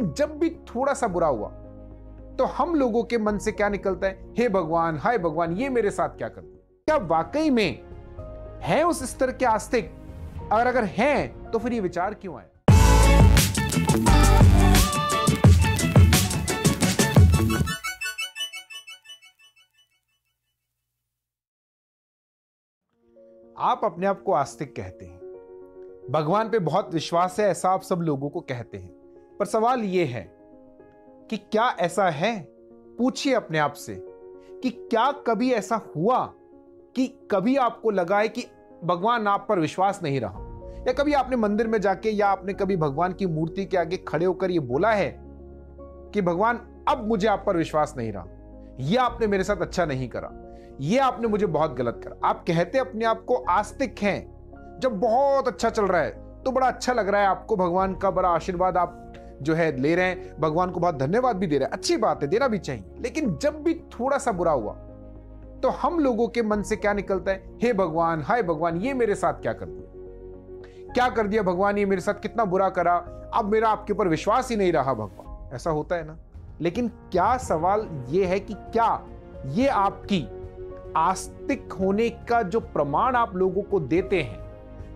लेकिन जब भी थोड़ा सा बुरा हुआ तो हम लोगों के मन से क्या निकलता है, हे भगवान, हाय भगवान, ये मेरे साथ क्या कर दिया। क्या वाकई में है उस स्तर के आस्तिक? अगर हैं तो फिर ये विचार क्यों आए? आप अपने आप को आस्तिक कहते हैं, भगवान पे बहुत विश्वास है, ऐसा आप सब लोगों को कहते हैं। पर सवाल यह है कि क्या ऐसा है? पूछिए अपने आप से कि क्या कभी ऐसा हुआ कि कभी आपको लगा है कि भगवान आप पर विश्वास नहीं रहा, या कभी आपने मंदिर में जाके या आपने कभी भगवान की मूर्ति के आगे खड़े होकर यह बोला है कि भगवान अब मुझे आप पर विश्वास नहीं रहा, यह आपने मेरे साथ अच्छा नहीं करा, यह आपने मुझे बहुत गलत करा। आप कहते अपने आप को आस्तिक हैं। जब बहुत अच्छा चल रहा है तो बड़ा अच्छा लग रहा है आपको, भगवान का बड़ा आशीर्वाद आप जो है ले रहे हैं, भगवान को बहुत धन्यवाद भी दे रहे हैं, अच्छी बात है, देना भी चाहिए। लेकिन जब भी थोड़ा सा बुरा हुआ तो हम लोगों के मन से क्या निकलता है, हे भगवान, हाय भगवान, ये मेरे साथ क्या कर दिया, क्या कर दिया भगवान, ये मेरे साथ कितना बुरा करा, अब मेरा आपके ऊपर विश्वास ही नहीं रहा भगवान। ऐसा होता है ना। लेकिन क्या सवाल यह है कि क्या ये आपकी आस्तिक होने का जो प्रमाण आप लोगों को देते हैं,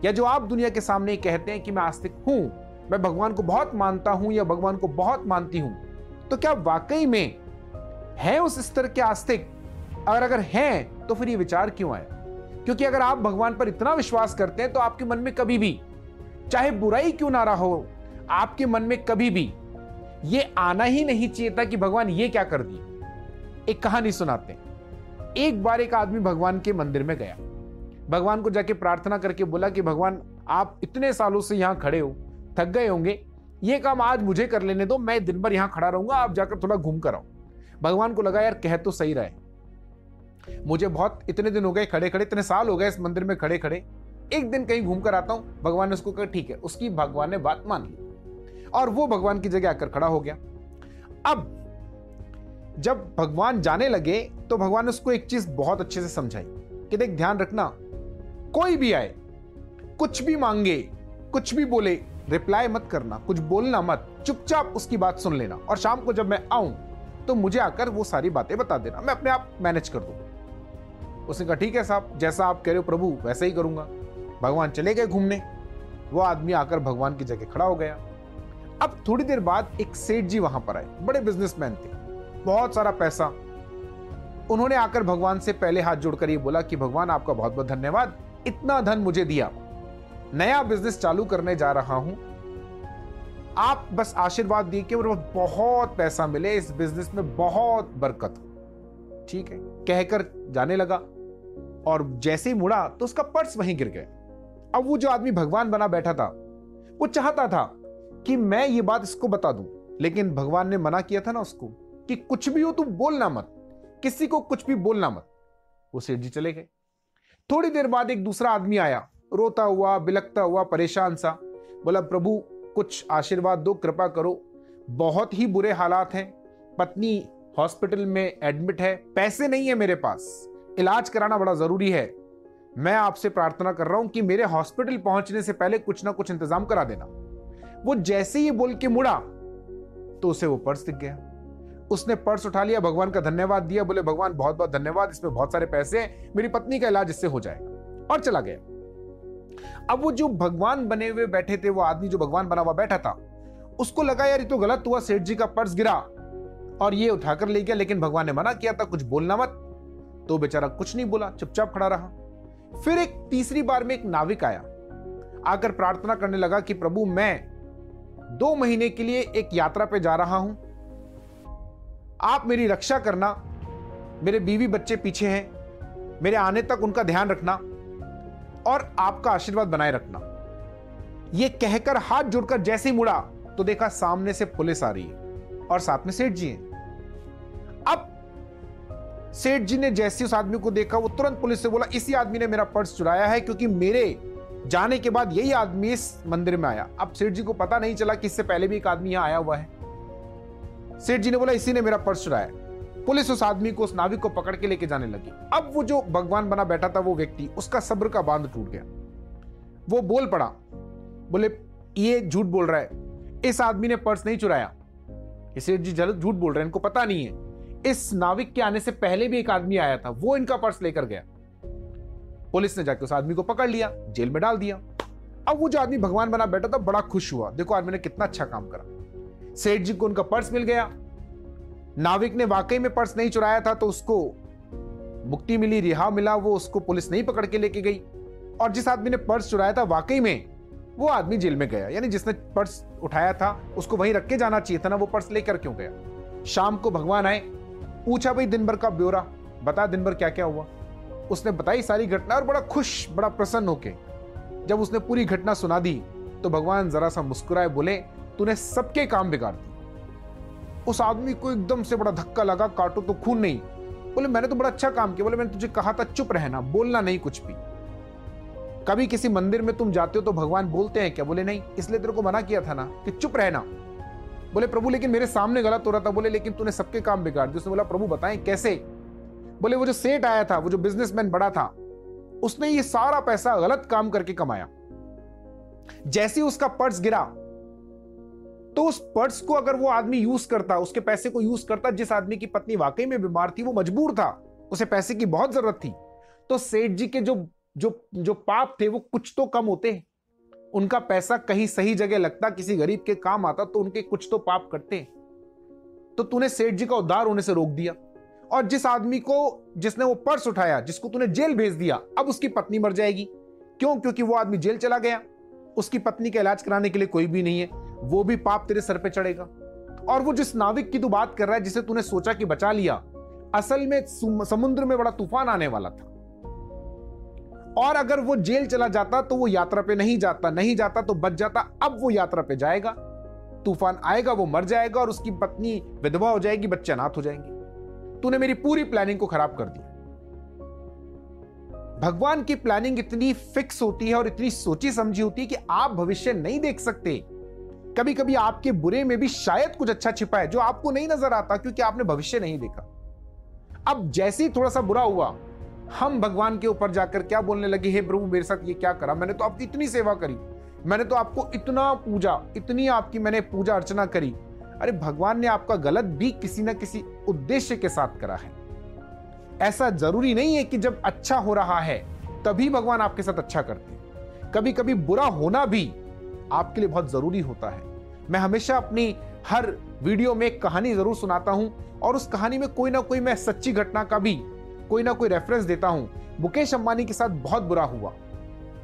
या जो आप दुनिया के सामने कहते हैं कि मैं आस्तिक हूं, मैं भगवान को बहुत मानता हूं या भगवान को बहुत मानती हूं, तो क्या वाकई में है उस स्तर के आस्तिक? अगर हैं तो फिर ये विचार क्यों आया? क्योंकि अगर आप भगवान पर इतना विश्वास करते हैं तो आपके मन में कभी भी, चाहे बुराई क्यों ना रहा हो, आपके मन में कभी भी ये आना ही नहीं चाहिए था कि भगवान ये क्या कर दिया। एक कहानी सुनाते हैं। एक बार एक आदमी भगवान के मंदिर में गया, भगवान को जाके प्रार्थना करके बोला कि भगवान आप इतने सालों से यहां खड़े हो, थक गए होंगे, ये काम आज मुझे कर लेने दो, मैं दिन भर यहां खड़ा रहूंगा, आप जाकर थोड़ा घूम कर आओ। भगवान को लगा यार कह तो सही रहे, मुझे बहुत इतने दिन हो गए खड़े खड़े, इतने साल हो गए इस मंदिर में खड़े खड़े, एक दिन कहीं घूम कर आता हूं। भगवान ने उसको कहा ठीक है। उसकी भगवान ने बात मान ली और वो भगवान की जगह आकर खड़ा हो गया। अब जब भगवान जाने लगे तो भगवान ने उसको एक चीज बहुत अच्छे से समझाई कि देख ध्यान रखना, कोई भी आए, कुछ भी मांगे, कुछ भी बोले, रिप्लाई मत करना, कुछ बोलना मत, चुपचाप उसकी बात सुन लेना, और शाम को जब मैं आऊं तो मुझे आकर वो सारी बातें बता देना, मैं अपने आप मैनेज कर दूंगा। उसने कहा ठीक है साहब, जैसा आप कह रहे हो प्रभु वैसा ही करूंगा। भगवान चले गए घूमने, वो आदमी आकर भगवान की जगह खड़ा हो गया। अब थोड़ी देर बाद एक सेठ जी वहां पर आए, बड़े बिजनेसमैन थे, बहुत सारा पैसा। उन्होंने आकर भगवान से पहले हाथ जोड़कर ये बोला कि भगवान आपका बहुत बहुत धन्यवाद, इतना धन मुझे दिया, नया बिजनेस चालू करने जा रहा हूं, आप बस आशीर्वाद दिए कि मुझे बहुत पैसा मिले, इस बिजनेस में बहुत बरकत हो। ठीक है कहकर जाने लगा, और जैसे ही मुड़ा तो उसका पर्स वहीं गिर गया। अब वो जो आदमी भगवान बना बैठा था, वो चाहता था कि मैं ये बात इसको बता दूं, लेकिन भगवान ने मना किया था ना उसको कि कुछ भी हो तू बोलना मत, किसी को कुछ भी बोलना मत। वो सेठ जी चले गए। थोड़ी देर बाद एक दूसरा आदमी आया, रोता हुआ, बिलखता हुआ, परेशान सा, बोला प्रभु कुछ आशीर्वाद दो, कृपा करो, बहुत ही बुरे हालात हैं, पत्नी हॉस्पिटल में एडमिट है, पैसे नहीं है मेरे पास, इलाज कराना बड़ा जरूरी है, मैं आपसे प्रार्थना कर रहा हूं कि मेरे हॉस्पिटल पहुंचने से पहले कुछ ना कुछ इंतजाम करा देना। वो जैसे ही बोल के मुड़ा तो उसे वो पर्स दिख गया। उसने पर्स उठा लिया, भगवान का धन्यवाद दिया, बोले भगवान बहुत बहुत धन्यवाद, इसमें बहुत सारे पैसे हैं, मेरी पत्नी का इलाज इससे हो जाएगा, और चला गया। अब वो जो भगवान बने हुए बैठे थे, वो आदमी जो भगवान बना हुआ बैठा था, उसको लगा यार ये तो गलत हुआ, सेठ जी का पर्स गिरा और ये उठाकर ले गया, लेकिन भगवान ने मना किया था कुछ बोलना मत, तो बेचारा कुछ नहीं बोला, चुपचाप खड़ा रहा। फिर एक तीसरी बार में एक नाविक आया, आकर प्रार्थना करने लगा कि प्रभु मैं 2 महीने के लिए एक यात्रा पे जा रहा हूं, आप मेरी रक्षा करना, मेरे बीवी बच्चे पीछे हैं, मेरे आने तक उनका ध्यान रखना और आपका आशीर्वाद बनाए रखना। यह कहकर हाथ जोड़कर जैसे ही मुड़ा तो देखा सामने से पुलिस आ रही है और साथ में सेठ जी हैं। अब सेठ जी ने जैसे उस आदमी को देखा, वो तुरंत पुलिस से बोला इसी आदमी ने मेरा पर्स चुराया है, क्योंकि मेरे जाने के बाद यही आदमी इस मंदिर में आया। अब सेठ जी को पता नहीं चला कि इससे पहले भी एक आदमी यहां आया हुआ है। सेठ जी ने बोला इसी ने मेरा पर्स चुराया। पुलिस उस आदमी को, उस नाविक को पकड़ के लेके जाने लगी। अब वो जो भगवान बना बैठा था वो व्यक्ति, उसका सब्र का बांध टूट गया। वो बोल पड़ा, बोले ये झूठ बोल रहा है, इस आदमी ने पर्स नहीं चुराया, ये सेठ जी झूठ बोल रहे हैं, इनको पता नहीं है। इस नाविक के आने से पहले भी एक आदमी आया था, वो इनका पर्स लेकर गया। पुलिस ने जाके उस आदमी को पकड़ लिया, जेल में डाल दिया। अब वो जो आदमी भगवान बना बैठा था बड़ा खुश हुआ, देखो आदमी ने कितना अच्छा काम करा। सेठ जी को उनका पर्स मिल गया। नाविक ने वाकई में पर्स नहीं चुराया था तो उसको मुक्ति मिली, रिहा मिला, वो उसको पुलिस नहीं पकड़ के लेके गई। और जिस आदमी ने पर्स चुराया था वाकई में वो आदमी जेल में गया, यानी जिसने पर्स उठाया था उसको वहीं रख के जाना चाहिए था ना, वो पर्स लेकर क्यों गया। शाम को भगवान आए, पूछा भाई दिन भर का ब्यौरा बता, दिन भर क्या क्या हुआ। उसने बताई सारी घटना और बड़ा खुश, बड़ा प्रसन्न होके जब उसने पूरी घटना सुना दी तो भगवान जरा सा मुस्कुराए, बोले तूने सबके काम बिगाड़ दिए। उस आदमी को एकदम से बड़ा धक्का लगा, काटो तो खून नहीं। बोले मैंने तो बड़ा अच्छा काम किया। बोले मैंने तुझे कहा था चुप रहना, बोलना नहीं कुछ भी। कभी किसी मंदिर में तुम जाते हो तो भगवान बोलते हैं क्या? बोले नहीं, इसलिए तेरे को मना किया था ना कि चुप रहना। बोले प्रभु लेकिन मेरे सामने गलत हो रहा था। बोले लेकिन तूने सबके काम बिगाड़ दिए। उसने बोला प्रभु बताएं कैसे? बोले वो जो सेठ आया था, वो जो बिजनेसमैन बड़ा था, उसने ये सारा पैसा गलत काम करके कमाया। जैसे ही उसका पर्स गिरा तो उस पर्स को अगर वो आदमी यूज करता, उसके पैसे को यूज करता, जिस आदमी की पत्नी वाकई में बीमार थी, वो मजबूर था, उसे पैसे की बहुत जरूरत थी, तो सेठ जी के जो पाप थे वो कुछ तो कम होते। उनका पैसा कहीं सही जगह लगता, किसी गरीब के काम आता, तो उनके कुछ तो पाप कटते। तो तूने सेठ जी का उद्धार होने से रोक दिया। और जिस आदमी को, जिसने वो पर्स उठाया, जिसको तूने जेल भेज दिया, अब उसकी पत्नी मर जाएगी। क्यों? क्योंकि वो आदमी जेल चला गया, उसकी पत्नी का इलाज कराने के लिए कोई भी नहीं है, वो भी पाप तेरे सर पे चढ़ेगा। और वो जिस नाविक की तू बात कर रहा है, जिसे तूने सोचा कि बचा लिया, असल में समुद्र में बड़ा तूफान आने वाला था, और अगर वो जेल चला जाता तो वो यात्रा पे नहीं जाता तो बच जाता। अब वो यात्रा पे जाएगा, तूफान आएगा, वो मर जाएगा और उसकी पत्नी विधवा हो जाएगी, बच्चे अनाथ हो जाएंगे। तूने मेरी पूरी प्लानिंग को खराब कर दिया। भगवान की प्लानिंग इतनी फिक्स होती है और इतनी सोची समझी होती है कि आप भविष्य नहीं देख सकते। कभी कभी आपके बुरे में भी शायद कुछ अच्छा छिपा है जो आपको नहीं नजर आता, क्योंकि आपने भविष्य नहीं देखा। अब जैसे ही थोड़ा सा बुरा हुआ, हम भगवान के ऊपर जाकर क्या बोलने लगे, हे प्रभु मेरे साथ ये क्या करा, मैंने तो आपकी इतनी सेवा करी, मैंने तो आपको इतना पूजा, इतनी आपकी मैंने पूजा अर्चना करी। अरे भगवान ने आपका गलत भी किसी ना किसी उद्देश्य के साथ करा है। ऐसा जरूरी नहीं है कि जब अच्छा हो रहा है तभी भगवान आपके साथ अच्छा करते हैं। कभी कभी बुरा होना भी आपके लिए बहुत जरूरी होता है। मैं हमेशा अपनी हर वीडियो में एक कहानी जरूर सुनाता हूं, और उस कहानी में कोई ना कोई मैं सच्ची घटना का भी कोई ना कोई रेफरेंस देता हूं। मुकेश अंबानी के साथ बहुत बुरा हुआ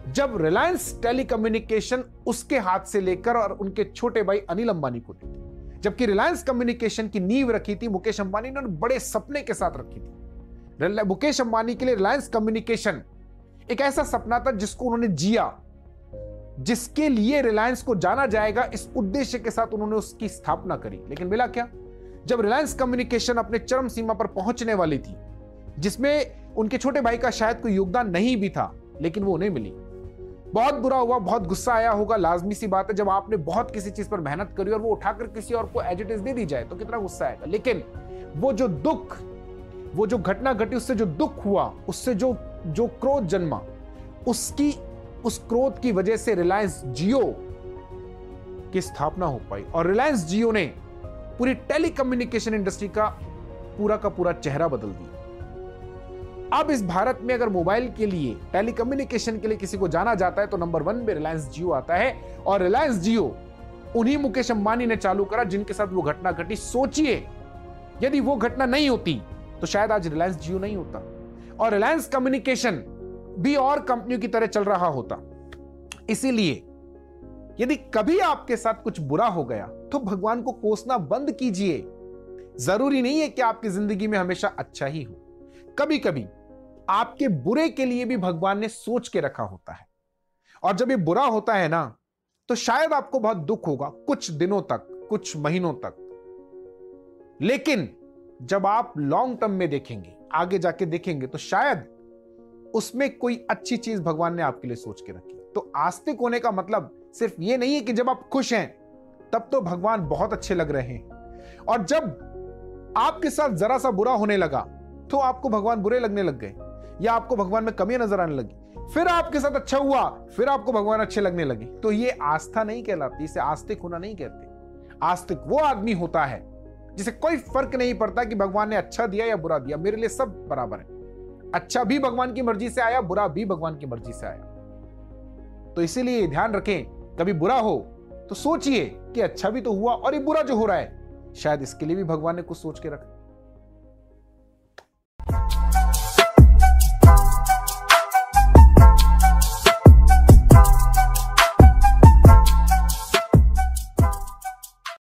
जब रिलायंस टेलीकम्युनिकेशन उसके हाथ से लेकर और उनके छोटे भाई अनिल अंबानी को दी थी। जबकि रिलायंस कम्युनिकेशन की नींव रखी थी मुकेश अंबानी ने, बड़े सपने के साथ रखी थी। मुकेश अंबानी के लिए रिलायंस कम्युनिकेशन एक ऐसा सपना था जिसको उन्होंने जिया, जिसके लिए रिलायंस को जाना जाएगा, इस उद्देश्य के साथ उन्होंने उसकी स्थापना करी। लेकिन मिला क्या? जब रिलायंस कम्युनिकेशन अपने चरम सीमा पर पहुंचने वाली थी, जिसमें उनके छोटे भाई का शायद कोई योगदान नहीं भी था, लेकिन वो उन्हें मिली। बहुत बुरा हुआ, बहुत गुस्सा आया होगा, लाजमी सी बात है। जब आपने बहुत किसी चीज पर मेहनत करी और वो उठाकर किसी और को एज इट इज दे दी जाए तो कितना गुस्सा आएगा। लेकिन वो जो दुख, वो जो घटना घटी, उससे जो दुख हुआ, उससे जो क्रोध जन्मा, उस क्रोध की वजह से रिलायंस जियो की स्थापना हो पाई। और रिलायंस जियो ने पूरी टेलीकम्युनिकेशन इंडस्ट्री का पूरा चेहरा बदल दिया। अब इस भारत में अगर मोबाइल के लिए, टेलीकम्युनिकेशन के लिए किसी को जाना जाता है तो नंबर 1 पे रिलायंस जियो आता है। और रिलायंस जियो उन्हीं मुकेश अंबानी ने चालू करा जिनके साथ वो घटना घटी। सोचिए, यदि वो घटना नहीं होती तो शायद आज रिलायंस जियो नहीं होता, और रिलायंस कम्युनिकेशन भी और कंपनियों की तरह चल रहा होता। इसीलिए यदि कभी आपके साथ कुछ बुरा हो गया तो भगवान को कोसना बंद कीजिए। जरूरी नहीं है कि आपकी जिंदगी में हमेशा अच्छा ही हो। कभी कभी आपके बुरे के लिए भी भगवान ने सोच के रखा होता है, और जब ये बुरा होता है ना तो शायद आपको बहुत दुख होगा, कुछ दिनों तक, कुछ महीनों तक। लेकिन जब आप लॉन्ग टर्म में देखेंगे, आगे जाके देखेंगे, तो शायद उसमें कोई अच्छी चीज भगवान ने आपके लिए सोच के रखी। तो आस्तिक होने का मतलब सिर्फ ये नहीं है कि जब आप खुश हैं तब तो भगवान बहुत अच्छे लग रहे हैं, और जब आपके साथ जरा सा बुरा होने लगा तो आपको भगवान बुरे लगने लग गए, या आपको भगवान में कमियां नजर आने लगी। फिर आपके साथ अच्छा हुआ, फिर आपको भगवान अच्छे लगने लगे। तो ये आस्था नहीं कहलाती, इसे आस्तिक होना नहीं कहते। आस्तिक वो आदमी होता है जिसे कोई फर्क नहीं पड़ता कि भगवान ने अच्छा दिया या बुरा दिया, मेरे लिए सब बराबर है। अच्छा भी भगवान की मर्जी से आया, बुरा भी भगवान की मर्जी से आया। तो इसीलिए ध्यान रखें, कभी बुरा हो तो सोचिए कि अच्छा भी तो हुआ और ये बुरा जो हो रहा है शायद इसके लिए भी भगवान ने कुछ सोच के रखा।